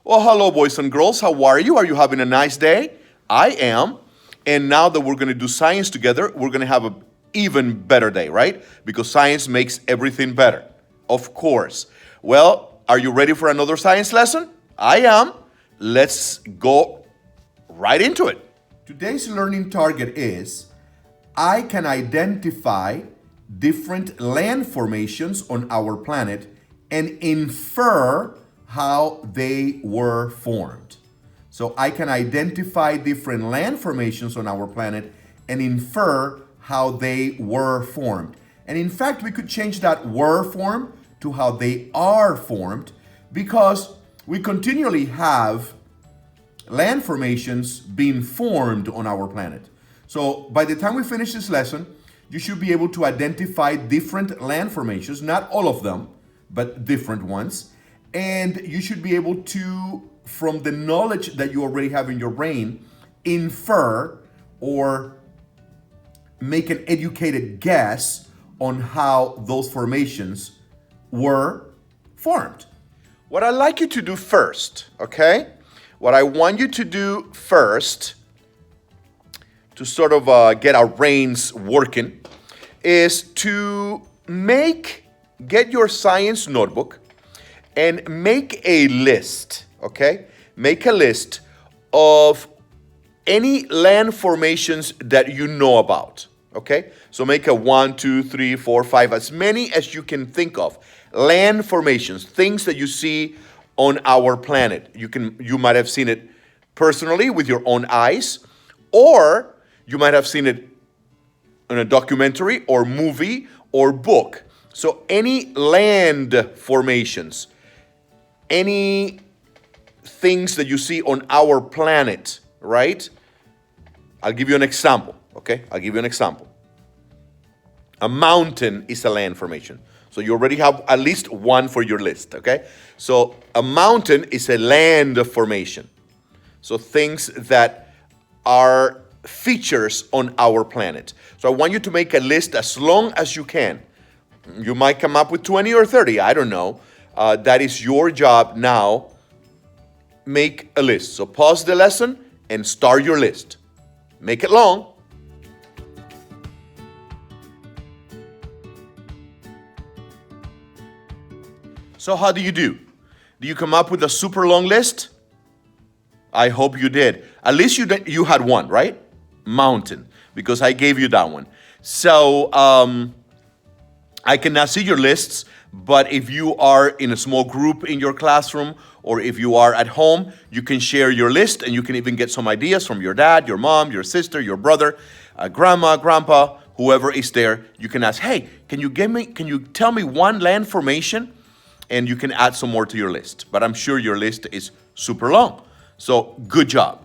Well, hello, boys and girls. How are you? Are you having a nice day? I am. And now that we're going to do science together, we're going to have an even better day, right? Because science makes everything better. Of course. Well, are you ready for another science lesson? I am. Let's go right into it. Today's learning target is I can identify different land formations on our planet and infer how they were formed. So I can identify different land formations on our planet and infer how they were formed. And in fact, we could change that were formed to how they are formed because we continually have land formations being formed on our planet. So by the time we finish this lesson, you should be able to identify different land formations, not all of them, but different ones. And you should be able to, from the knowledge that you already have in your brain, infer or make an educated guess on how those formations were formed. What I'd like you to do first, okay? What I want you to do first to sort of get our brains working is to get your science notebook and make a list, okay? Make a list of any land formations that you know about, okay? So make a 1, 2, 3, 4, 5, as many as you can think of. Land formations, things that you see on our planet. You might have seen it personally with your own eyes, or you might have seen it in a documentary or movie or book. So any land formations, any things that you see on our planet, right? I'll give you an example, okay? I'll give you an example. A mountain is a land formation. So you already have at least one for your list, okay? So a mountain is a land formation. So things that are features on our planet. So I want you to make a list as long as you can. You might come up with 20 or 30, I don't know. That is your job now. Make a list. So pause the lesson and start your list. Make it long. So how do you do? Do you come up with a super long list? I hope you did. At least you had one, right? Mountain, because I gave you that one. So I cannot see your lists, but if you are in a small group in your classroom or if you are at home, you can share your list and you can even get some ideas from your dad, your mom, your sister, your brother, grandma, grandpa, whoever is there. You can ask, hey, can you tell me one land formation? And you can add some more to your list. But I'm sure your list is super long. So good job.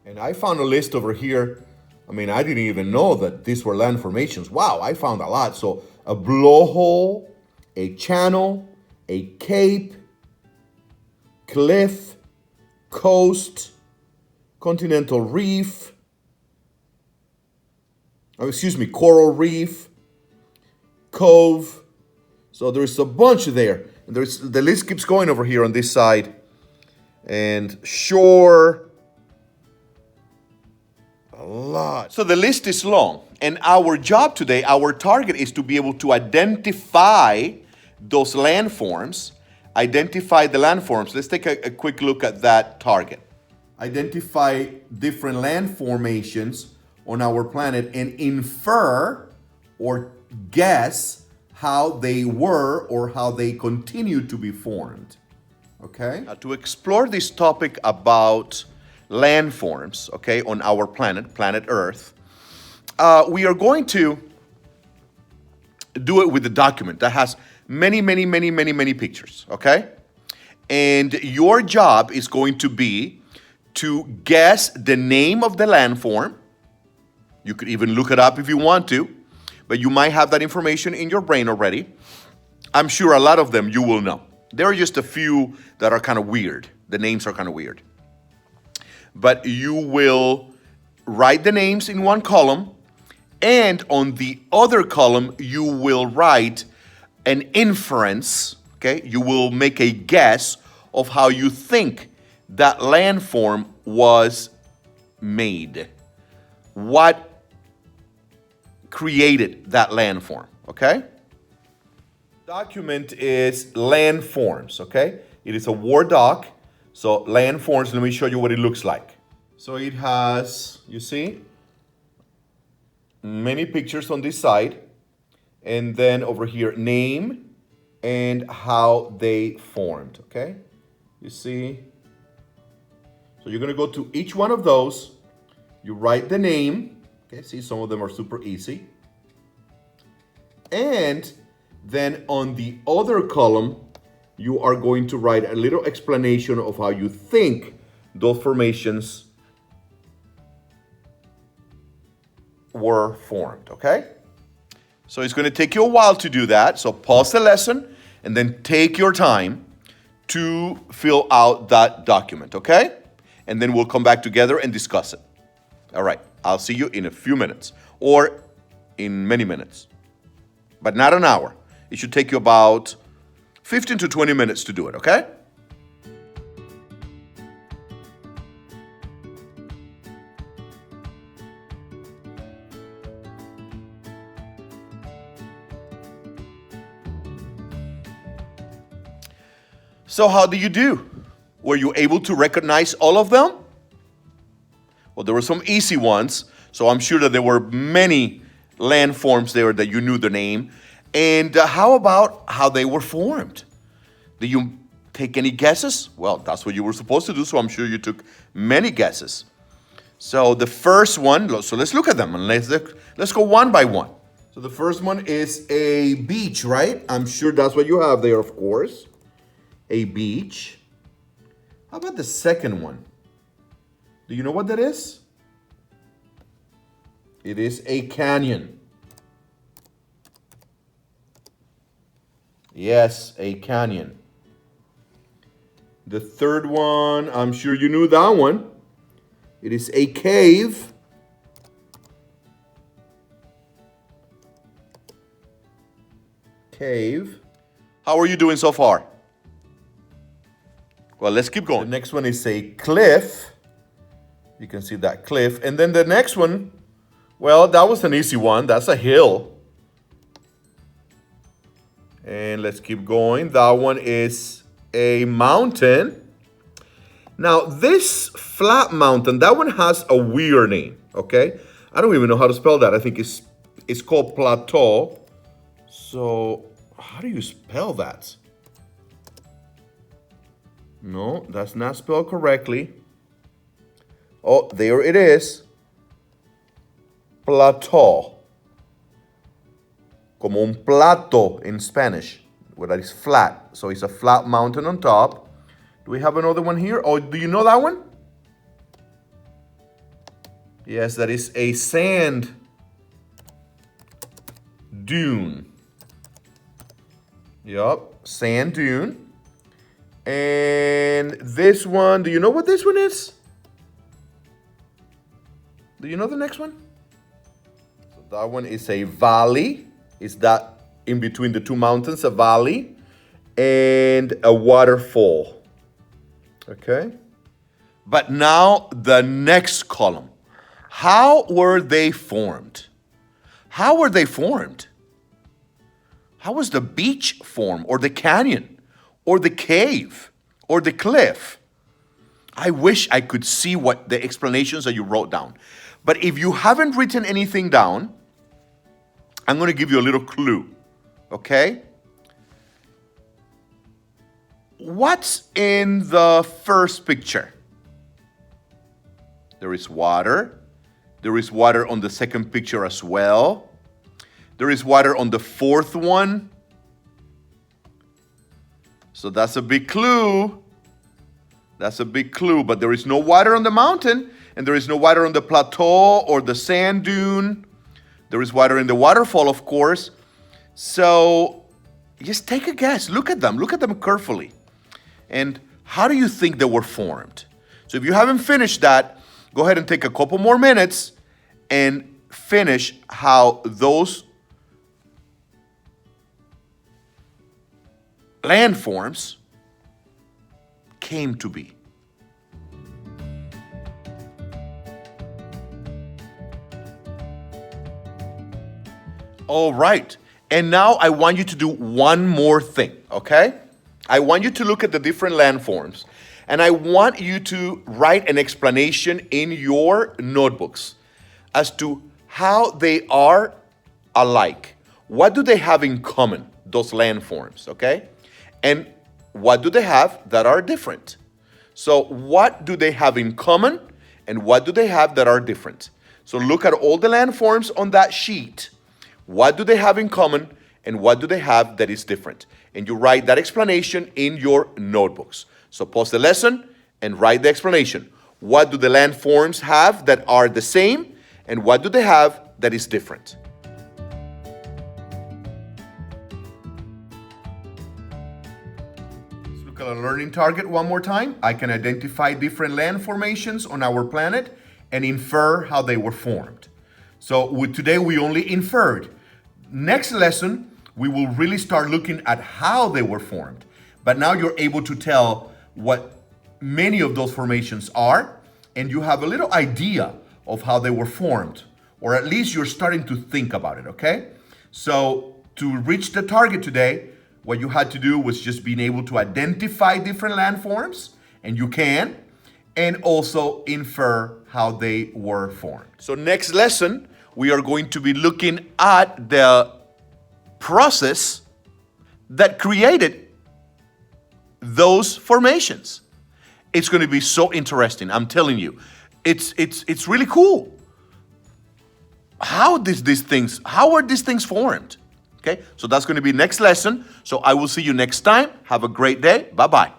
And I found a list over here. I mean, I didn't even know that these were land formations. Wow, I found a lot. So a blowhole, a channel, a cape, cliff, coast, continental reef, coral reef, cove. So there's a bunch there. And the list keeps going over here on this side. And shore, a lot. So the list is long. And our job today, our target is to be able to identify those landforms. Identify the landforms. Let's take a quick look at that target. Identify different land formations on our planet and infer or guess how they were or how they continue to be formed. Okay? To explore this topic about landforms, okay, on our planet, planet Earth, we are going to do it with a document that has many pictures, okay? And your job is going to be to guess the name of the landform. You could even look it up if you want to, but you might have that information in your brain already. I'm sure a lot of them you will know. There are just a few that are kind of weird. The names are kind of weird. But you will write the names in one column, and on the other column, you will write an inference, okay? You will make a guess of how you think that landform was made? What created that landform? Okay? Document is landforms, okay? It is a Word doc. So landforms, let me show you what it looks like. So it has, you see, many pictures on this side. And then over here, name and how they formed, okay? You see? So you're gonna go to each one of those. You write the name. Okay, see, some of them are super easy. And then on the other column, you are going to write a little explanation of how you think those formations were formed, okay? So it's going to take you a while to do that. So pause the lesson and then take your time to fill out that document, okay? And then we'll come back together and discuss it. All right, I'll see you in a few minutes or in many minutes, but not an hour. It should take you about 15 to 20 minutes to do it, okay? So how do you do? Were you able to recognize all of them? Well, there were some easy ones, so I'm sure that there were many landforms there that you knew the name. And how about how they were formed? Did you take any guesses? Well, that's what you were supposed to do, so I'm sure you took many guesses. So the first one, so let's look at them and let's go one by one. So the first one is a beach, right? I'm sure that's what you have there, of course. A beach. How about the second one? Do you know what that is? It is a canyon. Yes, a canyon. The third one, I'm sure you knew that one. It is a cave. Cave. How are you doing so far? Well, let's keep going. The next one is a cliff. You can see that cliff. And then the next one, well, that was an easy one. That's a hill. And let's keep going. That one is a mountain. Now, this flat mountain, that one has a weird name, okay? I don't even know how to spell that. I think it's called plateau. So, how do you spell that? No, that's not spelled correctly. Oh, there it is. Plateau. Como un plato in Spanish, where that is flat. So it's a flat mountain on top. Do we have another one here? Oh, do you know that one? Yes, that is a sand dune. Yup, sand dune. And this one, do you know what this one is? Do you know the next one? So that one is a valley. Is that in between the two mountains, a valley and a waterfall. Okay? But now the next column. How were they formed? How were they formed? How was the beach formed, or the canyon, or the cave, or the cliff? I wish I could see what the explanations that you wrote down. But if you haven't written anything down, I'm going to give you a little clue, okay? What's in the first picture? There is water. There is water on the second picture as well. There is water on the fourth one. So that's a big clue. That's a big clue, but there is no water on the mountain, and there is no water on the plateau or the sand dune. There is water in the waterfall, of course. So just take a guess. Look at them carefully. And how do you think they were formed? So if you haven't finished that, go ahead and take a couple more minutes and finish how those landforms came to be. All right. And now I want you to do one more thing, okay? I want you to look at the different landforms, and I want you to write an explanation in your notebooks as to how they are alike. What do they have in common, those landforms, okay? And what do they have that are different? So what do they have in common, and what do they have that are different? So look at all the landforms on that sheet. What do they have in common, and what do they have that is different? And you write that explanation in your notebooks. So pause the lesson and write the explanation. What do the landforms have that are the same, and what do they have that is different? Let's look at a learning target one more time. I can identify different land formations on our planet and infer how they were formed. So today we only inferred. Next lesson, we will really start looking at how they were formed. But now you're able to tell what many of those formations are, and you have a little idea of how they were formed, or at least you're starting to think about it, okay? So to reach the target today, what you had to do was just being able to identify different landforms, and you can, and also infer how they were formed. So next lesson, we are going to be looking at the process that created those formations. It's going to be so interesting. I'm telling you, it's really cool. How are these things formed? Okay, so that's going to be next lesson. So I will see you next time. Have a great day. Bye-bye.